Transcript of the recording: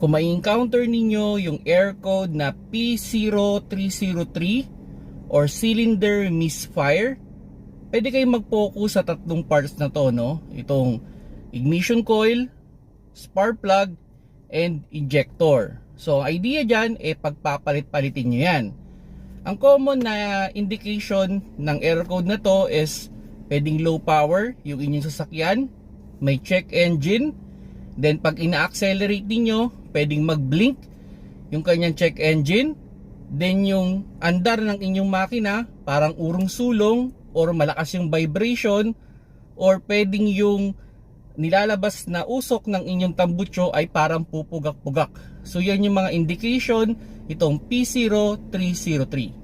Kung ma-encounter ninyo yung error code na P0303 or cylinder misfire, pwede kayong mag-focus sa tatlong parts na to, no? Itong ignition coil, spark plug, and injector. So, ang idea dyan, pagpapalit-palitin nyo yan. Ang common na indication ng error code na to is pwedeng low power yung inyong sasakyan, may check engine, then pag ina-accelerate niyo, pwedeng mag-blink yung kanyang check engine, then yung andar ng inyong makina parang urong sulong or malakas yung vibration, or pwedeng yung nilalabas na usok ng inyong tambutso ay parang pupugak-pugak. So yan yung mga indication itong P0303.